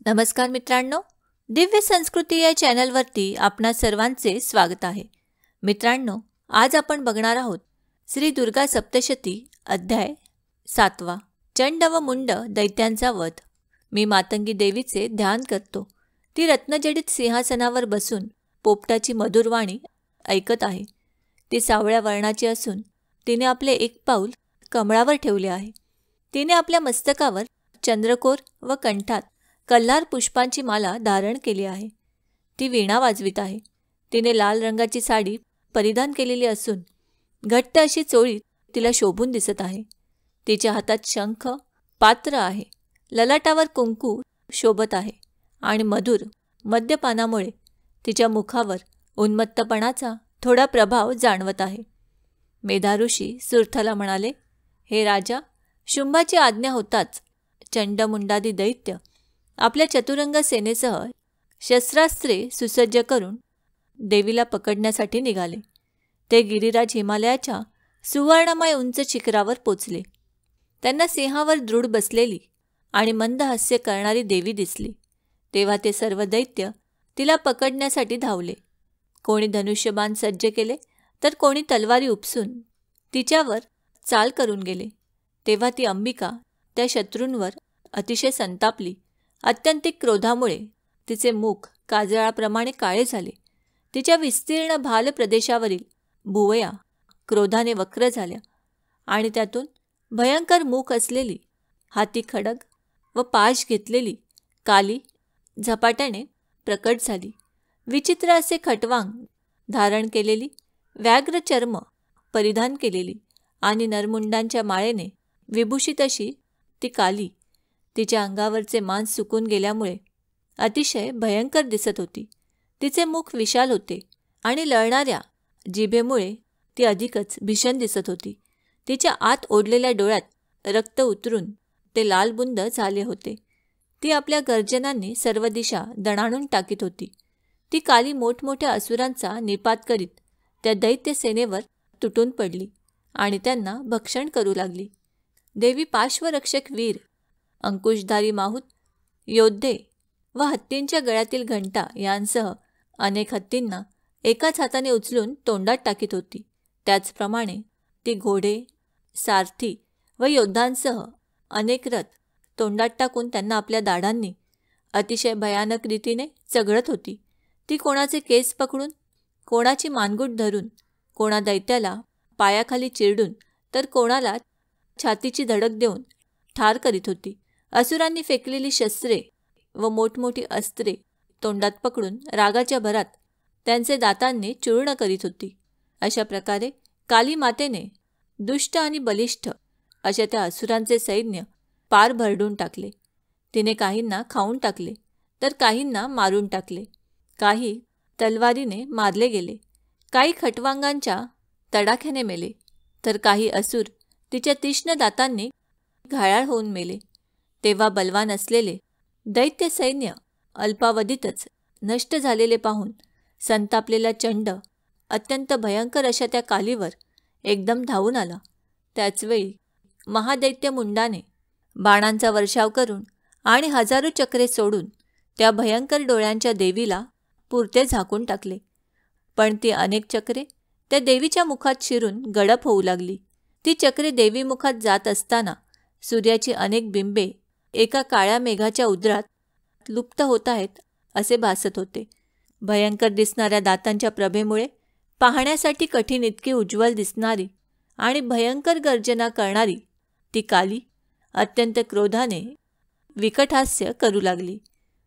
नमस्कार मित्रांनो, दिव्य संस्कृती या चॅनलवरती आपणा सर्वांचे स्वागत आहे. मित्रांनो, आज आपण बघणार आहोत श्री दुर्गा सप्तशती अध्याय 7 चंड व मुंड दैत्यांचा वध. मी मातंगी देवीचे ध्यान करतो. ती रत्नजडित सिंहासनावर बसून पोपटाची मधुर वाणी ऐकत आहे. ती सावळ्या वर्णाची असून तिने आपले एक पाऊल कमळावर ठेवले आहे. तिने आपल्या मस्तकावर चंद्रकोर व कंठात कल्हार पुष्पांची माला धारण केली आहे. ती वीणा वाजवित आहे. तिने लाल रंगाची साडी परिधान केलेली असून घट्ट अशी चोळी तिला शोभून दिसत आहे. तिच्या हातात शंख पात्र आहे. ललाटावर कुंकू शोभत आहे आणि मधुर मद्यपानामुळे तिच्या मुखावर उन्मत्तपणाचा थोडा प्रभाव जाणवत आहे. मेधाऋषी सुर्थला म्हणाले, हे राजा, शुंभाची आज्ञा होताच चंडमुंडादी दैत्य आपल्या चतुरंग सेनेसह शस्त्रास्त्रे सुसज्ज करून देवीला पकडण्यासाठी निघाले. ते गिरिराज हिमालयाच्या सुवर्णमय उंच शिखरावर पोचले. त्यांना सिंहावर दृढ बसलेली आणि मंद हास्य करणारी देवी दिसली. तेव्हा ते सर्व दैत्य तिला पकडण्यासाठी धावले. कोणी धनुष्यबाण सज्ज केले तर कोणी तलवारी उपसून तिच्यावर चाल करून गेले. तेव्हा ती अंबिका त्या शत्रूंवर अतिशय संतापली. अत्यंतिक क्रोधामुळे तिचे मुख काजळाप्रमाणे काळे झाले. तिच्या विस्तीर्ण भाल प्रदेशावरील भुवया क्रोधाने वक्र झाल्या आणि त्यातून भयंकर मुख असलेली, हाती खडग व पाश घेतलेली काली झपाट्याने प्रकट झाली. विचित्र असे खटवांग धारण केलेली, व्याघ्र चर्म परिधान केलेली आणि नरमुंडांच्या माळेने विभूषित अशी ती काली तिच्या अंगावरचे मांस सुकून गेल्यामुळे अतिशय भयंकर दिसत होती. तिचे मुख विशाल होते आणि लढणाऱ्या जिभेमुळे ती अधिकच भीषण दिसत होती. तिच्या आत ओढलेल्या डोळ्यात रक्त उतरून ते लालबुंद झाले होते. ती आपल्या गर्जनांनी सर्व दिशा दणाणून टाकीत होती. ती काली मोठमोठ्या असुरांचा निपात करीत त्या दैत्य सेनेवर तुटून पडली आणि त्यांना भक्षण करू लागली. देवी पार्श्वरक्षक वीर, अंकुशधारी माहूत योद्धे व हत्तींच्या गळ्यातील घंटा यांसह अनेक हत्तींना एकाच हाताने उचलून तोंडात टाकीत होती. त्याचप्रमाणे ती घोडे, सारथी व योद्धांसह अनेक रथ तोंडात टाकून त्यांना आपल्या दाढांनी अतिशय भयानक रीतीने चघळत होती. ती कोणाचे केस पकडून, कोणाची मानगूट धरून, कोणा दैत्याला पायाखाली चिरडून तर कोणाला छातीची धडक देऊन ठार करीत होती. असुरांनी फेकलेली शस्त्रे व मोठमोठी अस्त्रे तोंडात पकडून रागाच्या भरात त्यांचे दातांनी चूर्ण करीत होती. अशा प्रकारे काली मातेने दुष्ट आणि बलिष्ठ अशा त्या असुरांचे सैन्य पार भरडून टाकले. तिने काहींना खाऊन टाकले तर काहींना मारून टाकले. काही तलवारीने मारले गेले, काही खटवांगांच्या तडाख्याने मेले तर काही असुर तिच्या तीक्ष्ण दातांनी घायाळ होऊन मेले. तेव्हा बलवान असलेले दैत्य सैन्य अल्पावधीतच नष्ट झालेले पाहून संतापलेला चंड अत्यंत भयंकर अशा त्या कालीवर एकदम धावून आला. त्याचवेळी महादैत्य मुंडाने बाणांचा वर्षाव करून आणि हजारो चक्रे सोडून त्या भयंकर डोळ्यांच्या देवीला पुरते झाकून टाकले. पण ती अनेक चक्रे त्या देवीच्या मुखात शिरून गडप होऊ लागली. ती चक्रे देवीमुखात जात असताना सूर्याची अनेक बिंबे एका काळ्या मेघाच्या उदरात लुप्त होत आहेत असे भासत होते. भयंकर दिसणाऱ्या दातांच्या प्रभेमुळे पाहण्यासाठी कठीण इतकी उज्ज्वल दिसणारी आणि भयंकर गर्जना करणारी ती काली अत्यंत क्रोधाने विकटहास्य करू लागली.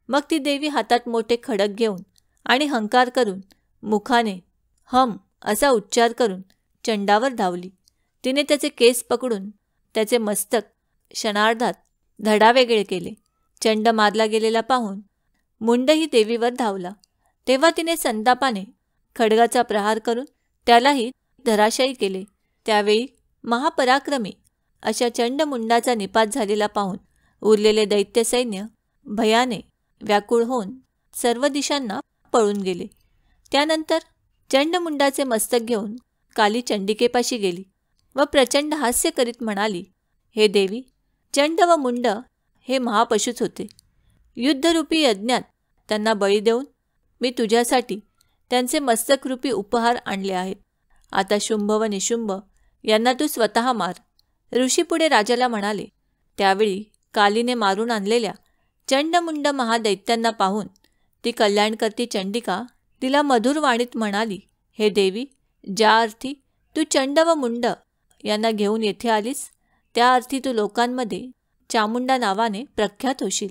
मग ती देवी हातात मोठे खडक घेऊन आणि हंकार करून मुखाने हम असा उच्चार करून चंडावर धावली. तिने त्याचे केस पकडून त्याचे मस्तक क्षणार्धात धडावेगळे केले. चंड मारला गेलेला पाहून मुंडही देवीवर धावला. तेव्हा तिने संतापाने खडगाचा प्रहार करून त्यालाही धराशायी केले. त्यावेळी महापराक्रमी अशा चंडमुंडाचा निपात झालेला पाहून उरलेले दैत्य सैन्य भयाने व्याकुळ होऊन सर्व दिशांना पळून गेले. त्यानंतर चंडमुंडाचे मस्तक घेऊन काली चंडिकेपाशी गेली व प्रचंड हास्य करीत म्हणाली, हे देवी, चंड व मुंड हे महापशुच होते. युद्धरूपी यज्ञात त्यांना बळी देऊन मी तुझ्यासाठी त्यांचे मस्तकरूपी उपहार आणले आहेत. आता शुंभ व निशुंभ यांना तू स्वतः मार. ऋषी पुढे राजाला म्हणाले. त्यावेळी कालीने मारून आणलेल्या चंडमुंड महादैत्यांना पाहून ती कल्याणकर्ती चंडिका तिला मधुर वाणीत म्हणाली, हे देवी, ज्या अर्थी तू चंड व मुंड यांना घेऊन येथे आलीस त्या अर्थी तू लोकांमध्ये चामुंडा नावाने प्रख्यात होशील.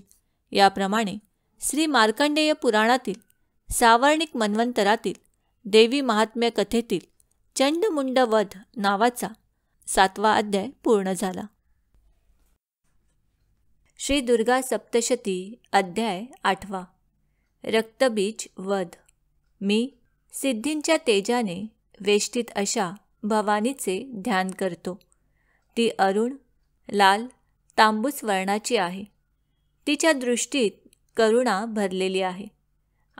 याप्रमाणे श्री मार्कंडेय पुराणातील सावर्णिक मन्वंतरातील देवी महात्म्य कथेतील चंडमुंड वध नावाचा 7वा अध्याय पूर्ण झाला. श्री दुर्गा सप्तशती अध्याय 8. रक्तबीज वध. मी सिद्धींच्या तेजाने वेष्टित अशा भवानीचे ध्यान करतो. ती अरुण लाल तांबूस वर्णाची आहे. तिच्या दृष्टीत करुणा भरलेली आहे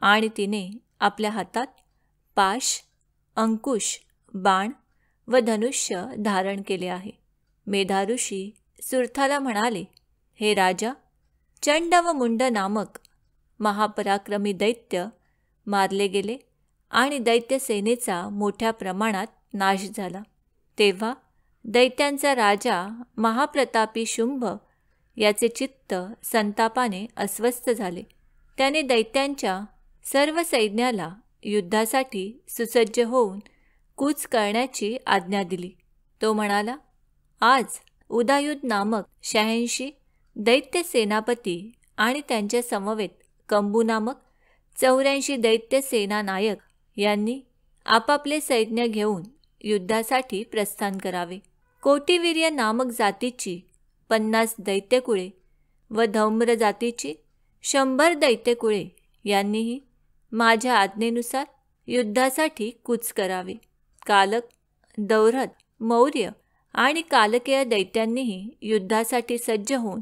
आणि तिने आपल्या हातात पाश, अंकुश, बाण व धनुष्य धारण केले आहे. मेधा ऋषी सुर्थाला म्हणाले, हे राजा, चंड व मुंड नामक महापराक्रमी दैत्य मारले गेले आणि दैत्यसेनेचा मोठ्या प्रमाणात नाश झाला. तेव्हा दैत्यांचा राजा महाप्रतापी शुंभ याचे चित्त संतापाने अस्वस्थ झाले. त्याने दैत्यांच्या सर्व सैन्याला युद्धासाठी सुसज्ज होऊन कूच करण्याची आज्ञा दिली. तो म्हणाला, आज उदायुध नामक 86 दैत्य सेनापती आणि त्यांच्या समवेत कंबू नामक 84 दैत्य सेना नायक यांनी आपापले सैन्य घेऊन युद्धासाठी प्रस्थान करावे. कोटिवीर्य नामक जातीची 50 दैत्यकुळे व धौम्र जातीची 100 दैत्यकुळे यांनीही माझ्या आज्ञेनुसार युद्धासाठी कूच करावे. कालक, दौरथ, मौर्य आणि कालकेय दैत्यांनीही युद्धासाठी सज्ज होऊन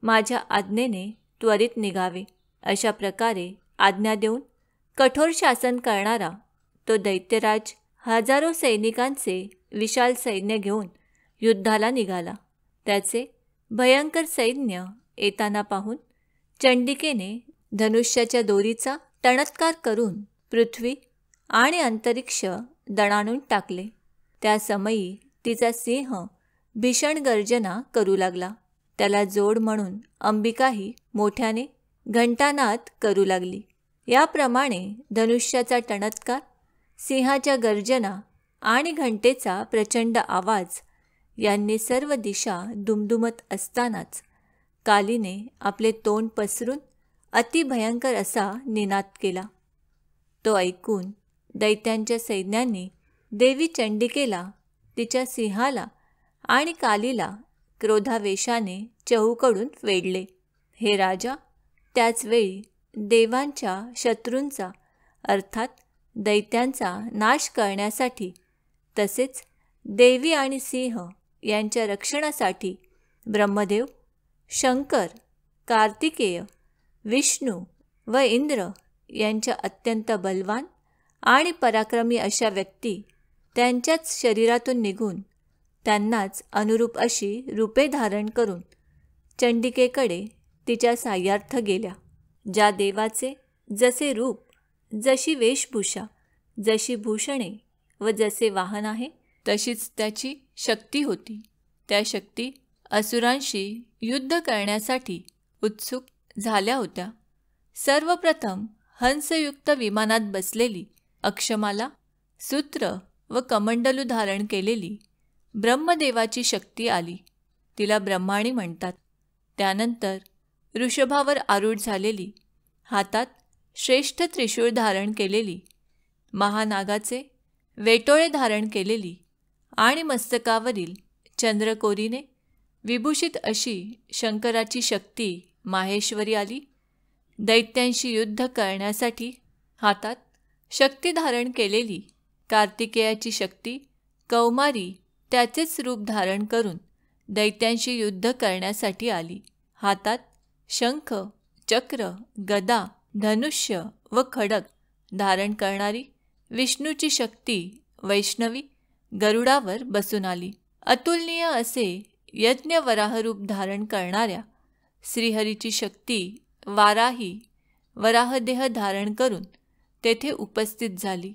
माझ्या आज्ञेने त्वरित निघावे. अशा प्रकारे आज्ञा देऊन कठोर शासन करणारा तो दैत्यराज हजारो सैनिकांचे विशाल सैन्य घेऊन युद्धाला निघाला. त्याचे भयंकर सैन्य येताना पाहून चंडिकेने धनुष्याच्या दोरीचा टणत्कार करून पृथ्वी आणि अंतरिक्ष दणाणून टाकले. त्या समयी तिचा सिंह भीषण गर्जना करू लागला. त्याला जोड म्हणून अंबिकाही मोठ्याने घंटानाद करू लागली. याप्रमाणे धनुष्याचा टणत्कार, सिंहाच्या गर्जना आणि घंटेचा प्रचंड आवाज यांनी सर्व दिशा दुमदुमत असतानाच कालीने आपले तोंड पसरून अतिभयंकर असा निनाद केला. तो ऐकून दैत्यांच्या सैन्यांनी देवी चंडिकेला, तिच्या सिंहाला आणि कालीला क्रोधावेशाने चहूकडून वेढले. हे राजा, त्याचवेळी देवांच्या शत्रूंचा अर्थात दैत्यांचा नाश करण्यासाठी तसेच देवी आणि सिंह यांच्या रक्षणासाठी ब्रह्मदेव, शंकर, कार्तिकेय, विष्णू व इंद्र यांच्या अत्यंत बलवान आणि पराक्रमी अशा व्यक्ती त्यांच्याच शरीरातून निघून त्यांनाच अनुरूप अशी रूपे धारण करून चंडिकेकडे तिच्या साह्यार्थ गेल्या. ज्या देवाचे जसे रूप, जशी वेशभूषा, जशी भूषणे व जसे वाहन आहे तशीच त्याची शक्ती होती. त्या शक्ती असुरांशी युद्ध करण्यासाठी उत्सुक झाल्या होत्या. सर्वप्रथम हंसयुक्त विमानात बसलेली अक्षमाला, सूत्र व कमंडलू धारण केलेली ब्रह्मदेवाची शक्ती आली. तिला ब्रह्माणी म्हणतात. त्यानंतर ऋषभावर आरूढ झालेली, हातात श्रेष्ठ त्रिशूळ धारण केलेली, महानागाचे वेटोळे धारण केलेली आणि मस्तकावरील चंद्रकोरीने विभूषित अशी शंकराची शक्ती माहेश्वरी आली. दैत्यांशी युद्ध करण्यासाठी हातात शक्ती धारण केलेली कार्तिकेयाची शक्ती कौमारी त्याचेच रूप धारण करून दैत्यांशी युद्ध करण्यासाठी आली. हातात शंख, चक्र, गदा, धनुष्य व खडग धारण करणारी विष्णूची शक्ती वैष्णवी गरुडावर बसून आली. अतुलनीय असे यज्ञ वराहरूप धारण करणाऱ्या श्रीहरीची शक्ती वाराही वराहदेह धारण करून तेथे उपस्थित झाली.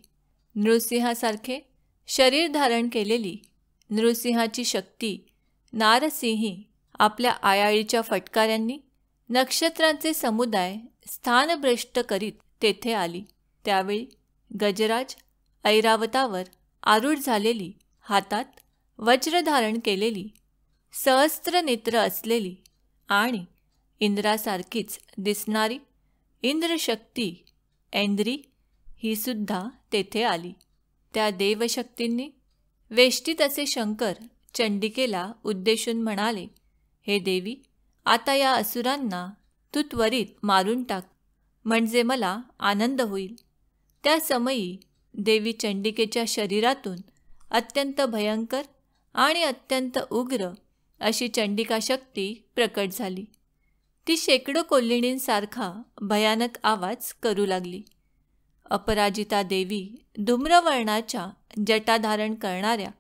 नृसिंहासारखे शरीर धारण केलेली नृसिंहाची शक्ती नारसिंही आपल्या आयाळीच्या फटकाऱ्यांनी नक्षत्रांचे समुदाय स्थानभ्रष्ट करीत तेथे आली. त्यावेळी गजराज ऐरावतावर आरूढ झालेली, हातात वज्र धारण केलेली, सहस्त्र नेत्र असलेली आणि इंद्रासारखीच दिसणारी इंद्रशक्ती ऐंद्री ही सुद्धा तेथे आली. त्या देवशक्तींनी वेष्टीत असे शंकर चंडिकेला उद्देशून म्हणाले, हे देवी, आता या असुरांना तू त्वरित मारून टाक, म्हणजे मला आनंद होईल. त्या समयी देवी चंडिकेच्या शरीरातून अत्यंत भयंकर आणि अत्यंत उग्र अशी चंडिका शक्ती प्रकट झाली. ती शेकडो कोल्हिणींसारखा भयानक आवाज करू लागली. अपराजिता देवी धूम्रवर्णाच्या जटा धारण करणाऱ्या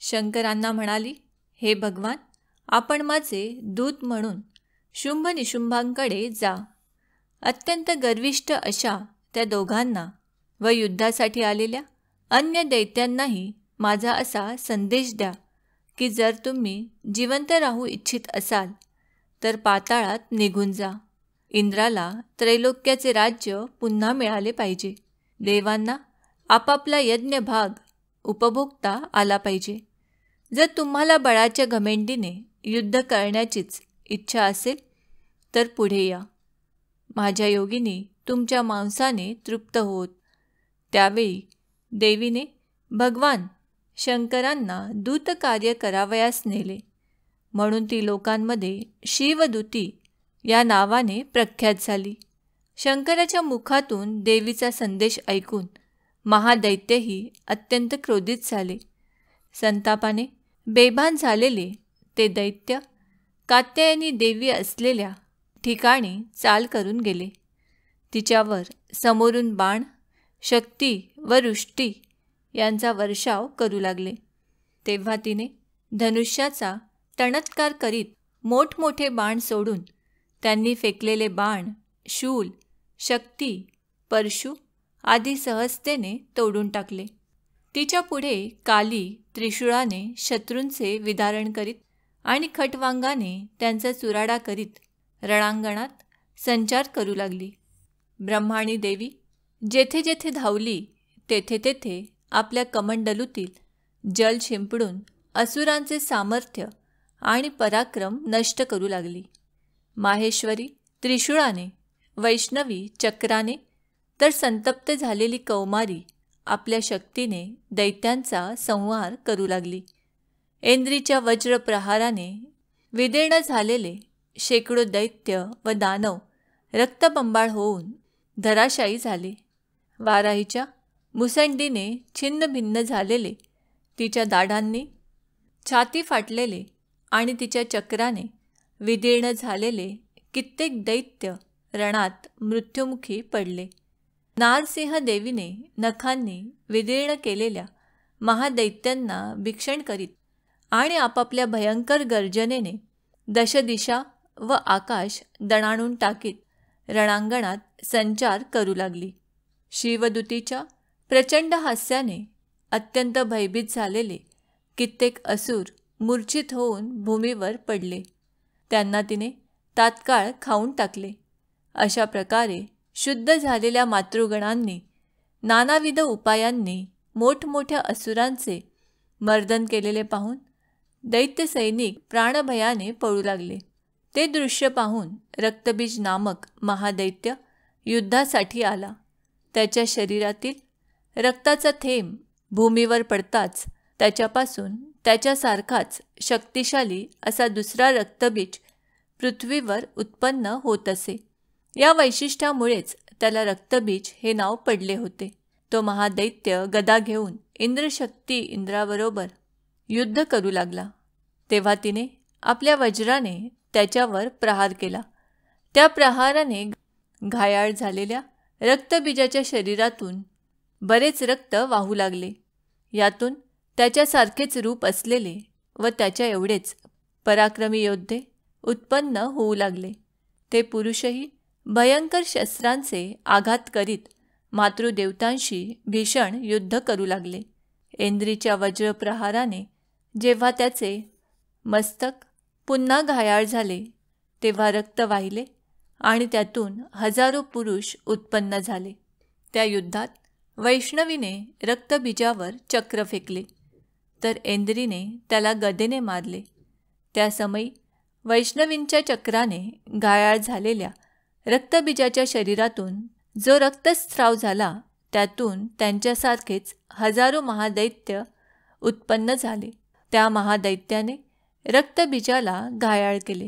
शंकरांना म्हणाली, हे भगवान, आपण माझे दूत म्हणून शुंभ निशुंभांकडे जा. अत्यंत गर्विष्ठ अशा त्या दोघांना व युद्धासाठी आलेल्या अन्य दैत्यांनाही माझा असा संदेश द्या की जर तुम्ही जिवंत राहू इच्छित असाल तर पाताळात निघून जा. इंद्राला त्रैलोक्याचे राज्य पुन्हा मिळाले पाहिजे. देवांना आपापला यज्ञ भाग उपभोगता आला पाहिजे. जर तुम्हाला बळाच्या घमेंडीने युद्ध करण्याचीच इच्छा असेल तर पुढे या. माझ्या योगिनी तुमच्या मांसाने तृप्त होत. त्यावेळी देवीने भगवान शंकरांना दूतकार्य करावयास नेले, म्हणून ती लोकांमध्ये शिवदूती या नावाने प्रख्यात झाली. शंकराच्या मुखातून देवीचा संदेश ऐकून महादैत्यही अत्यंत क्रोधित झाले. संतापाने बेभान झालेले ते दैत्य कात्यायनी देवी असलेल्या ठिकाणी चाल करून गेले. तिच्यावर समोरून बाण, शक्ती व रुष्टी यांचा वर्षाव करू लागले. तेव्हा तिने धनुष्याचा टणत्कार करीत मोठमोठे बाण सोडून त्यांनी फेकलेले बाण, शूल, शक्ती, परशु आदी सहजतेने तोडून टाकले. तिच्या पुढे काली त्रिशूळाने शत्रूंचे विदारण करीत आणि खटवांगाने त्यांचा चुराडा करीत रणांगणात संचार करू लागली. ब्रह्माणी देवी जेथे जेथे धावली तेथे तेथे आपल्या कमंडलूतील जल शिंपडून असुरांचे सामर्थ्य आणि पराक्रम नष्ट करू लागली. माहेश्वरी त्रिशूळाने, वैष्णवी चक्राने, तर संतप्त झालेली कौमारी आपल्या शक्तीने दैत्यांचा संहार करू लागली. ऐंद्रीच्या वज्रप्रहाराने विदीर्ण झालेले शेकडो दैत्य व दानव रक्तबंबाळ होऊन धराशायी झाले. वाराहीच्या मुसंडीने छिन्नभिन्न झालेले, तिच्या दाढांनी छाती फाटलेले आणि तिच्या चक्राने विदीर्ण झालेले कित्येक दैत्य रणात मृत्युमुखी पडले. नारसिंह देवीने नखांनी विदीर्ण केलेल्या महादैत्यांना भीक्षण करीत आणि आपापल्या भयंकर गर्जनेने दशदिशा व आकाश दणाणून टाकीत रणांगणात संचार करू लागली. शिवदूतीच्या प्रचंड हास्याने अत्यंत भयभीत झालेले कित्येक असुर मूर्छित होऊन भूमीवर पडले. त्यांना तिने तात्काळ खाऊन टाकले. अशा प्रकारे शुद्ध झालेल्या मातृगणांनी नानाविध उपायांनी मोठमोठ्या असुरांचे मर्दन केलेले पाहून दैत्य सैनिक प्राणभयाने पळू लागले. ते दृश्य पाहून रक्तबीज नामक महादैत्य युद्धासाठी आला. त्याच्या शरीरातील रक्ताचा थेंब भूमीवर पडताच त्याच्यापासून त्याच्यासारखाच शक्तिशाली असा दुसरा रक्तबीज पृथ्वीवर उत्पन्न होत असे. या वैशिष्ट्यामुळेच त्याला रक्तबीज हे नाव पडले होते. तो महादैत्य गदा घेऊन इंद्रशक्ती इंद्राबरोबर युद्ध करू लागला. तेव्हा तिने आपल्या वज्राने त्याच्यावर प्रहार केला. त्या प्रहाराने घायाळ झालेल्या रक्तबीजाच्या शरीरातून बरेच रक्त वाहू लागले. यातून त्याच्यासारखेच रूप असलेले व त्याच्या एवढेच पराक्रमी योद्धे उत्पन्न होऊ लागले. ते पुरुषही भयंकर शस्त्रांचे आघात करीत मातृदेवतांशी भीषण युद्ध करू लागले. इंद्रीच्या वज्रप्रहाराने जेव्हा त्याचे मस्तक पुन्हा घायाळ झाले तेव्हा रक्त वाहिले आणि त्यातून हजारो पुरुष उत्पन्न झाले. त्या युद्धात वैष्णवीने रक्तबीजावर चक्र फेकले तर इंद्रीने त्याला गदेने मारले. त्या समयी वैष्णवींच्या चक्राने घायाळ झालेल्या रक्तबीजाच्या शरीरातून जो रक्तस्राव झाला त्यातून त्यांच्यासारखेच हजारो महादैत्य उत्पन्न झाले. त्या महादैत्याने रक्तबीजाला घायाळ केले.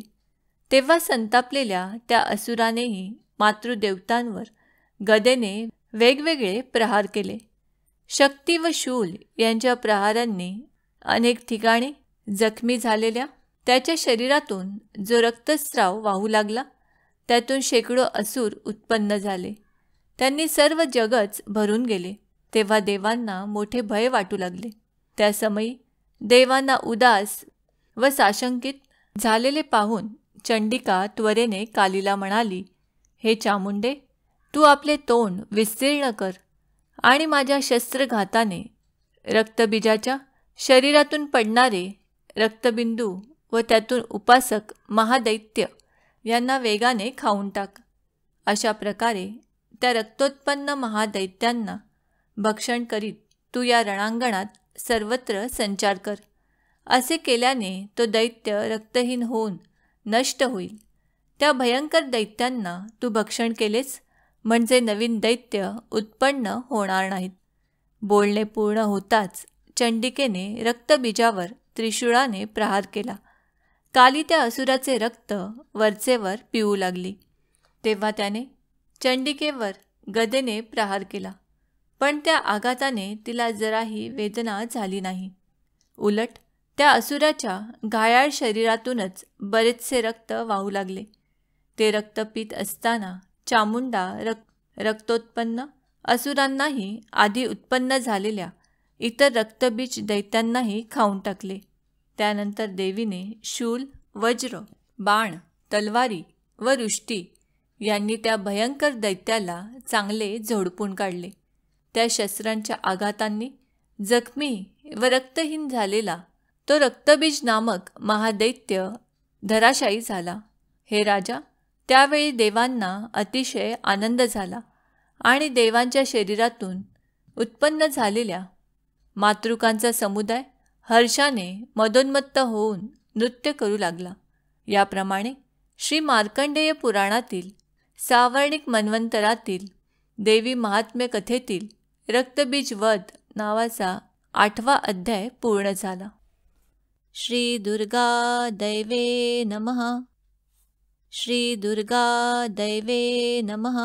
तेव्हा संतापलेल्या त्या असुरानेही मातृदेवतांवर गदेने वेगवेगळे प्रहार केले. शक्ती व शूल यांच्या प्रहारांनी अनेक ठिकाणी जखमी झालेल्या त्याच्या शरीरातून जो रक्तस्राव वाहू लागला त्यातून शेकडो असुर उत्पन्न झाले. त्यांनी सर्व जगच भरून गेले. तेव्हा देवांना मोठे भय वाटू लागले. त्या समयी देवांना उदास व साशंकित झालेले पाहून चंडिका त्वरेने कालीला म्हणाली, हे चामुंडे, तू आपले तोंड विस्तीर्ण कर आणि माझ्या शस्त्रघाताने रक्तबीजाच्या शरीरातून पडणारे रक्तबिंदू व त्यातून उपासक महादैत्य यांना वेगाने खाऊन टाक. अशा प्रकारे त्या रक्तोत्पन्न महादैत्यांना भक्षण करीत तू या रणांगणात सर्वत्र संचार कर. असे केल्याने तो दैत्य रक्तहीन होऊन नष्ट होईल. त्या भयंकर दैत्यांना तू भक्षण केलेस म्हणजे नवीन दैत्य उत्पन्न होणार नाहीत. बोलणे पूर्ण होताच चंडिकेने रक्तबीजावर त्रिशूळाने प्रहार केला. काली त्या असुराचे रक्त वरचेवर पिऊ लागली. तेव्हा त्याने चंडिकेवर गदेने प्रहार केला, पण त्या आघाताने तिला जराही वेदना झाली नाही. उलट त्या असुराच्या घायाळ शरीरातूनच बरेचसे रक्त वाहू लागले. ते रक्त पीत असताना चामुंडा रक्तोत्पन्न असुरांनाही आधी उत्पन्न झालेल्या इतर रक्तबीज दैत्यांनाही खाऊन टाकले. त्यानंतर देवीने शूल, वज्र, बाण, तलवारी व रुष्टी यांनी त्या भयंकर दैत्याला चांगले झोडपून काढले. त्या शस्त्रांच्या आघातांनी जखमी व रक्तहीन झालेला तो रक्तबीज नामक महादैत्य धराशायी झाला. हे राजा, त्यावेळी देवांना अतिशय आनंद झाला आणि देवांच्या शरीरातून उत्पन्न झालेल्या मातृकांचा समुदाय हर्षाने मदोन्मत्त होऊन नृत्य करू लागला. याप्रमाणे श्री मार्कंडेय पुराणातील सावर्णिक मन्वंतरातील देवी महात्म्य कथेतील रक्तबीज वध नावाचा 8वा अध्याय पूर्ण झाला. श्री दुर्गा दैवे नमः. श्री दुर्गा दैवे नमः.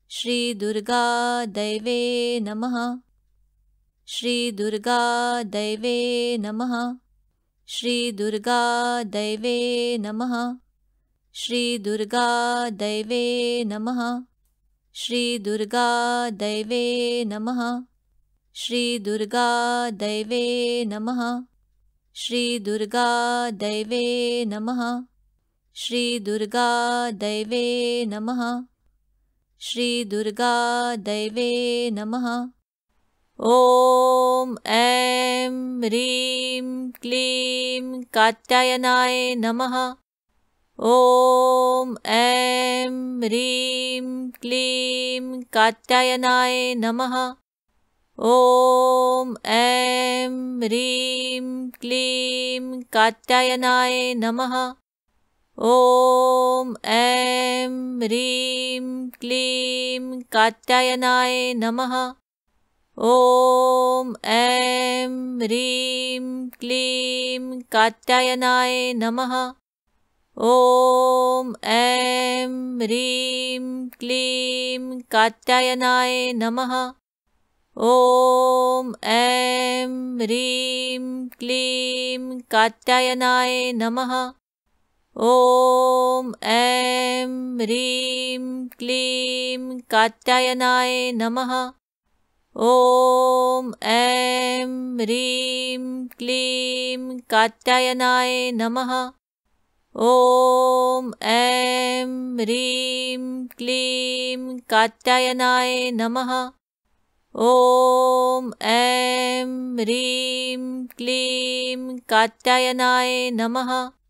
श्री दुर्गा दैवे नमः. श्री दुर्गा दैवे नमः. श्री दुर्गा दैवे नमः. श्री दुर्गा दैवे नमः. श्री दुर्गा दैवे नमः. श्री दुर्गा दैवे नमः. श्री दुर्गा दैवे नमः. श्री दुर्गा दैवे नमः. श्री दुर्गा दैवे नमः. ओम ऐं ह्रीं क्लीं कात्यायनाय नमः. ओम ऐं ह्रीं क्लीं कात्यायनाय नमः. ओम ऐं ह्रीं क्लीं कात्यायनाय नमः. ओम ऐं ह्रीं क्लीं कात्यायनाय नमः. ओम ऐं ह्रीं क्लीं कात्यायनाय नमः. ओम ऐं ह्रीं क्लीं कात्यायनाय नमः. ओम ऐं ह्रीं क्लीं कात्यायनाय नमः. ओम ऐं ह्रीं क्लीं कात्यायनाय नमः. ओम ऐं ह्रीं क्लीं कात्यायनाय नमः. ॐ ऐं ह्रीं क्लीं कात्यायनाय नमः। ॐ ऐं ह्रीं क्लीं कात्यायनाय नमः।